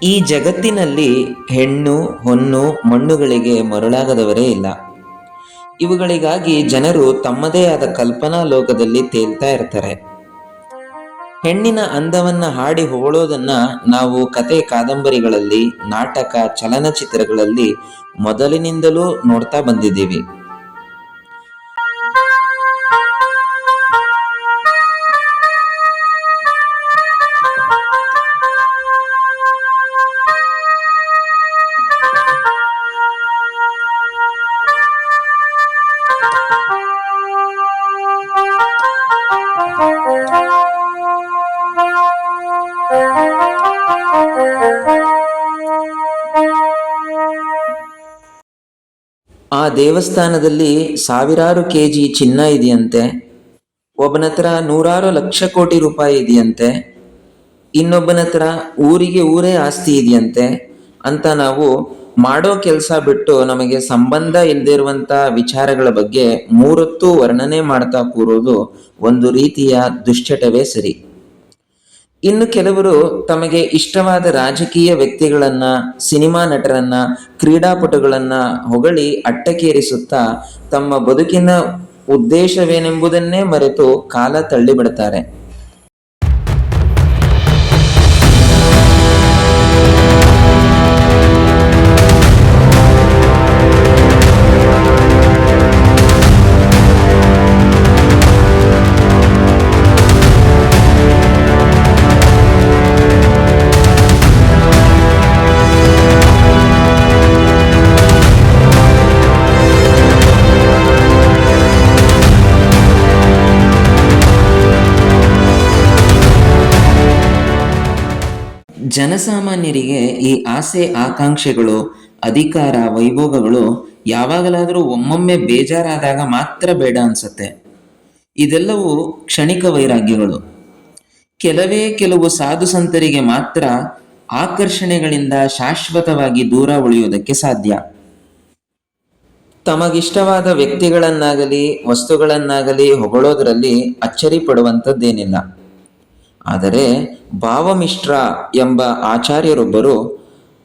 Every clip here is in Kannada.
ಈ ಜಗತ್ತಿನಲ್ಲಿ ಹೆಣ್ಣು ಹೊನ್ನು ಮಣ್ಣುಗಳಿಗೆ ಮರುಳಾಗದವರೇ ಇಲ್ಲ. ಇವುಗಳಿಗಾಗಿ ಜನರು ತಮ್ಮದೇ ಆದ ಕಲ್ಪನಾ ಲೋಕದಲ್ಲಿ ತೇಲ್ತಾ ಇರ್ತಾರೆ. ಹೆಣ್ಣಿನ ಅಂದವನ್ನ ಹಾಡಿ ಹೊಗಳೋದನ್ನ ನಾವು ಕತೆ ಕಾದಂಬರಿಗಳಲ್ಲಿ, ನಾಟಕ, ಚಲನಚಿತ್ರಗಳಲ್ಲಿ ಮೊದಲಿನಿಂದಲೂ ನೋಡ್ತಾ ಬಂದಿದ್ದೀವಿ. ಆ ದೇವಸ್ಥಾನದಲ್ಲಿ ಸಾವಿರಾರು ಕೆಜಿ ಚಿನ್ನ ಇದೆಯಂತೆ, ಒಬ್ಬನ ಹತ್ರ ನೂರಾರು ಲಕ್ಷ ಕೋಟಿ ರೂಪಾಯಿ ಇದೆಯಂತೆ, ಇನ್ನೊಬ್ಬನ ಹತ್ರ ಊರಿಗೆ ಊರೇ ಆಸ್ತಿ ಇದೆಯಂತೆ ಅಂತ ನಾವು ಮಾಡೋ ಕೆಲಸ ಬಿಟ್ಟು ನಮಗೆ ಸಂಬಂಧ ಇಲ್ಲದೆ ಇರುವಂತ ವಿಚಾರಗಳ ಬಗ್ಗೆ ಮೂರೊತ್ತು ವರ್ಣನೆ ಮಾಡ್ತಾ ಕೂರೋದು ಒಂದು ರೀತಿಯ ದುಶ್ಚಟವೇ ಸರಿ. ಇನ್ನು ಕೆಲವರು ತಮಗೆ ಇಷ್ಟವಾದ ರಾಜಕೀಯ ವ್ಯಕ್ತಿಗಳನ್ನ, ಸಿನಿಮಾ ನಟರನ್ನ, ಕ್ರೀಡಾಪಟುಗಳನ್ನ ಹೊಗಳಿ ಅಟ್ಟಕ್ಕೇರಿಸುತ್ತಾ ತಮ್ಮ ಬದುಕಿನ ಉದ್ದೇಶವೇನೆಂಬುದನ್ನೇ ಮರೆತು ಕಾಲ ತಳ್ಳಿಬಿಡುತ್ತಾರೆ. ಜನಸಾಮಾನ್ಯರಿಗೆ ಈ ಆಸೆ ಆಕಾಂಕ್ಷೆಗಳು, ಅಧಿಕಾರ, ವೈಭೋಗಗಳು ಯಾವಾಗಲಾದರೂ ಒಮ್ಮೊಮ್ಮೆ ಬೇಜಾರಾದಾಗ ಮಾತ್ರ ಬೇಡ ಅನ್ಸತ್ತೆ. ಇದೆಲ್ಲವೂ ಕ್ಷಣಿಕ ವೈರಾಗ್ಯಗಳು. ಕೆಲವು ಸಾಧು ಸಂತರಿಗೆ ಮಾತ್ರ ಆಕರ್ಷಣೆಗಳಿಂದ ಶಾಶ್ವತವಾಗಿ ದೂರ ಉಳಿಯುವುದಕ್ಕೆ ಸಾಧ್ಯ. ತಮಗಿಷ್ಟವಾದ ವ್ಯಕ್ತಿಗಳನ್ನಾಗಲಿ ವಸ್ತುಗಳನ್ನಾಗಲಿ ಹೊಗಳೋದ್ರಲ್ಲಿ ಅಚ್ಚರಿ ಪಡುವಂಥದ್ದೇನಿಲ್ಲ. ಆದರೆ ಭಾವಮಿಶ್ರ ಎಂಬ ಆಚಾರ್ಯರೊಬ್ಬರು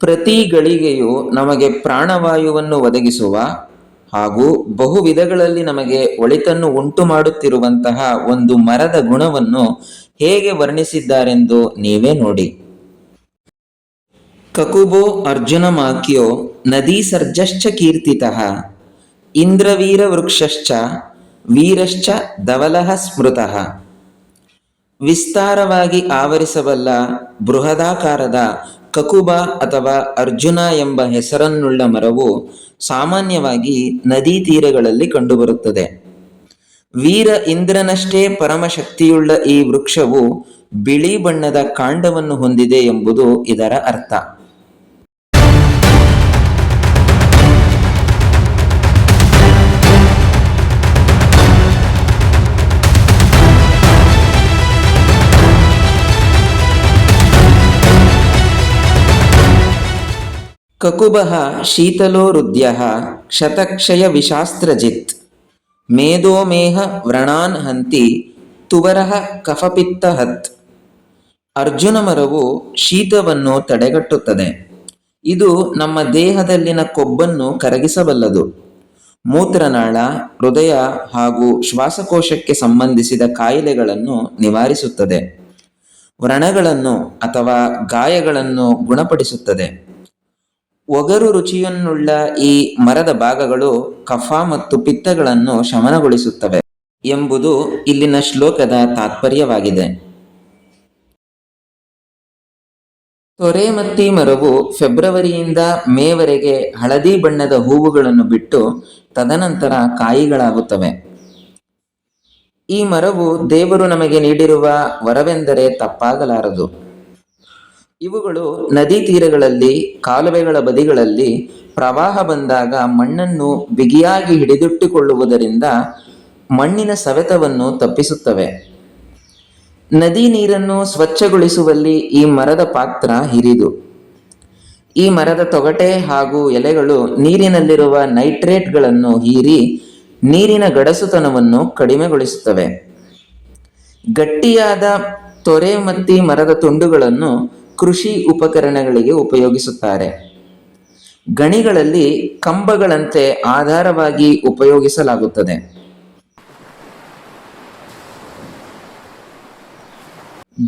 ಪ್ರತಿ ಗಳಿಗೆಯೂ ನಮಗೆ ಪ್ರಾಣವಾಯುವನ್ನು ಒದಗಿಸುವ ಹಾಗೂ ಬಹು ವಿಧಗಳಲ್ಲಿ ನಮಗೆ ಒಳಿತನ್ನು ಉಂಟು ಮಾಡುತ್ತಿರುವಂತಹ ಒಂದು ಮರದ ಗುಣವನ್ನು ಹೇಗೆ ವರ್ಣಿಸಿದ್ದಾರೆಂದು ನೀವೇ ನೋಡಿ. ಕಕುಬೋ ಅರ್ಜುನಮಾಕ್ಯೋ ನದೀ ಸರ್ಜಶ್ಚ ಕೀರ್ತಿತಃ ಇಂದ್ರವೀರ ವೃಕ್ಷಶ್ಚ ವೀರಶ್ಚ ಧವಲಃ ಸ್ಮೃತಃ. ವಿಸ್ತಾರವಾಗಿ ಆವರಿಸಬಲ್ಲ ಬೃಹದಾಕಾರದ ಕಕುಬ ಅಥವಾ ಅರ್ಜುನ ಎಂಬ ಹೆಸರನ್ನುಳ್ಳ ಮರವು ಸಾಮಾನ್ಯವಾಗಿ ನದಿ ತೀರಗಳಲ್ಲಿ ಕಂಡುಬರುತ್ತದೆ. ವೀರ ಇಂದ್ರನಷ್ಟೇ ಪರಮಶಕ್ತಿಯುಳ್ಳ ಈ ವೃಕ್ಷವು ಬಿಳಿ ಬಣ್ಣದ ಕಾಂಡವನ್ನು ಹೊಂದಿದೆ ಎಂಬುದು ಇದರ ಅರ್ಥ. ಕಕುಬಃ ಶೀತಲೋ ಹೃದ್ಯಃ ಕ್ಷತಕ್ಷಯ ವಿಶಾಸ್ತ್ರಜಿತ್ ಮೇಧೋಮೇಹ ವ್ರಣಾನ್ ಹಂತಿ ತುವರಃ ಕಫಪಿತ್ತ ಹತ್. ಅರ್ಜುನ ಮರವು ಶೀತವನ್ನು ತಡೆಗಟ್ಟುತ್ತದೆ. ಇದು ನಮ್ಮ ದೇಹದಲ್ಲಿನ ಕೊಬ್ಬನ್ನು ಕರಗಿಸಬಲ್ಲದು. ಮೂತ್ರನಾಳ, ಹೃದಯ ಹಾಗೂ ಶ್ವಾಸಕೋಶಕ್ಕೆ ಸಂಬಂಧಿಸಿದ ಕಾಯಿಲೆಗಳನ್ನು ನಿವಾರಿಸುತ್ತದೆ. ವ್ರಣಗಳನ್ನು ಅಥವಾ ಗಾಯಗಳನ್ನು ಗುಣಪಡಿಸುತ್ತದೆ. ಒಗರು ರುಚಿಯನ್ನುಳ್ಳ ಈ ಮರದ ಭಾಗಗಳು ಕಫ ಮತ್ತು ಪಿತ್ತಗಳನ್ನು ಶಮನಗೊಳಿಸುತ್ತವೆ ಎಂಬುದು ಇಲ್ಲಿನ ಶ್ಲೋಕದ ತಾತ್ಪರ್ಯವಾಗಿದೆ. ತೊರೆಮತ್ತಿ ಮರವು ಫೆಬ್ರವರಿಯಿಂದ ಮೇವರೆಗೆ ಹಳದಿ ಬಣ್ಣದ ಹೂವುಗಳನ್ನು ಬಿಟ್ಟು ತದನಂತರ ಕಾಯಿಗಳಾಗುತ್ತವೆ. ಈ ಮರವು ದೇವರು ನಮಗೆ ನೀಡಿರುವ ವರವೆಂದರೆ ತಪ್ಪಾಗಲಾರದು. ಇವುಗಳು ನದಿ ತೀರಗಳಲ್ಲಿ, ಕಾಲುವೆಗಳ ಬದಿಗಳಲ್ಲಿ ಪ್ರವಾಹ ಬಂದಾಗ ಮಣ್ಣನ್ನು ಬಿಗಿಯಾಗಿ ಹಿಡಿದಿಟ್ಟುಕೊಳ್ಳುವುದರಿಂದ ಮಣ್ಣಿನ ಸವೆತವನ್ನು ತಪ್ಪಿಸುತ್ತವೆ. ನದಿ ನೀರನ್ನು ಸ್ವಚ್ಛಗೊಳಿಸುವಲ್ಲಿ ಈ ಮರದ ಪಾತ್ರ ಹಿರಿದು. ಈ ಮರದ ತೊಗಟೆ ಹಾಗೂ ಎಲೆಗಳು ನೀರಿನಲ್ಲಿರುವ ನೈಟ್ರೇಟ್ಗಳನ್ನು ಹೀರಿ ನೀರಿನ ಗಡಸುತನವನ್ನು ಕಡಿಮೆಗೊಳಿಸುತ್ತವೆ. ಗಟ್ಟಿಯಾದ ತೊರೆಮತ್ತಿ ಮರದ ತುಂಡುಗಳನ್ನು ಕೃಷಿ ಉಪಕರಣಗಳಿಗೆ ಉಪಯೋಗಿಸುತ್ತಾರೆ. ಗಣಿಗಳಲ್ಲಿ ಕಂಬಗಳಂತೆ ಆಧಾರವಾಗಿ ಉಪಯೋಗಿಸಲಾಗುತ್ತದೆ.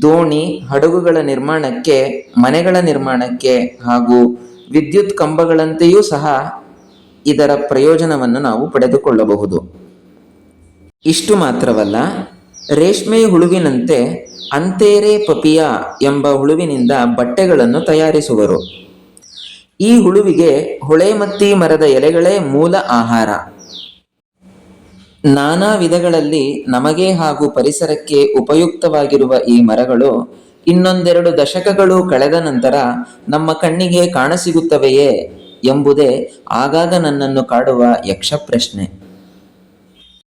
ದೋಣಿ, ಹಡಗುಗಳ ನಿರ್ಮಾಣಕ್ಕೆ, ಮನೆಗಳ ನಿರ್ಮಾಣಕ್ಕೆ ಹಾಗೂ ವಿದ್ಯುತ್ ಕಂಬಗಳಂತೆಯೂ ಸಹ ಇದರ ಪ್ರಯೋಜನವನ್ನು ನಾವು ಪಡೆದುಕೊಳ್ಳಬಹುದು. ಇಷ್ಟು ಮಾತ್ರವಲ್ಲ, ರೇಷ್ಮೆ ಹುಳುವಿನಂತೆ ಅಂತೇರೆ ಪಪಿಯಾ ಎಂಬ ಹುಳುವಿನಿಂದ ಬಟ್ಟೆಗಳನ್ನು ತಯಾರಿಸುವರು. ಈ ಹುಳುವಿಗೆ ಹೊಳೆಮತ್ತಿ ಮರದ ಎಲೆಗಳೇ ಮೂಲ ಆಹಾರ. ನಾನಾ ವಿಧಗಳಲ್ಲಿ ನಮಗೆ ಹಾಗೂ ಪರಿಸರಕ್ಕೆ ಉಪಯುಕ್ತವಾಗಿರುವ ಈ ಮರಗಳು ಇನ್ನೊಂದೆರಡು ದಶಕಗಳು ಕಳೆದ ನಂತರ ನಮ್ಮ ಕಣ್ಣಿಗೆ ಕಾಣಸಿಗುತ್ತವೆಯೇ ಎಂಬುದೇ ಆಗಾಗ ನನ್ನನ್ನು ಕಾಡುವ ಯಕ್ಷ ಪ್ರಶ್ನೆ.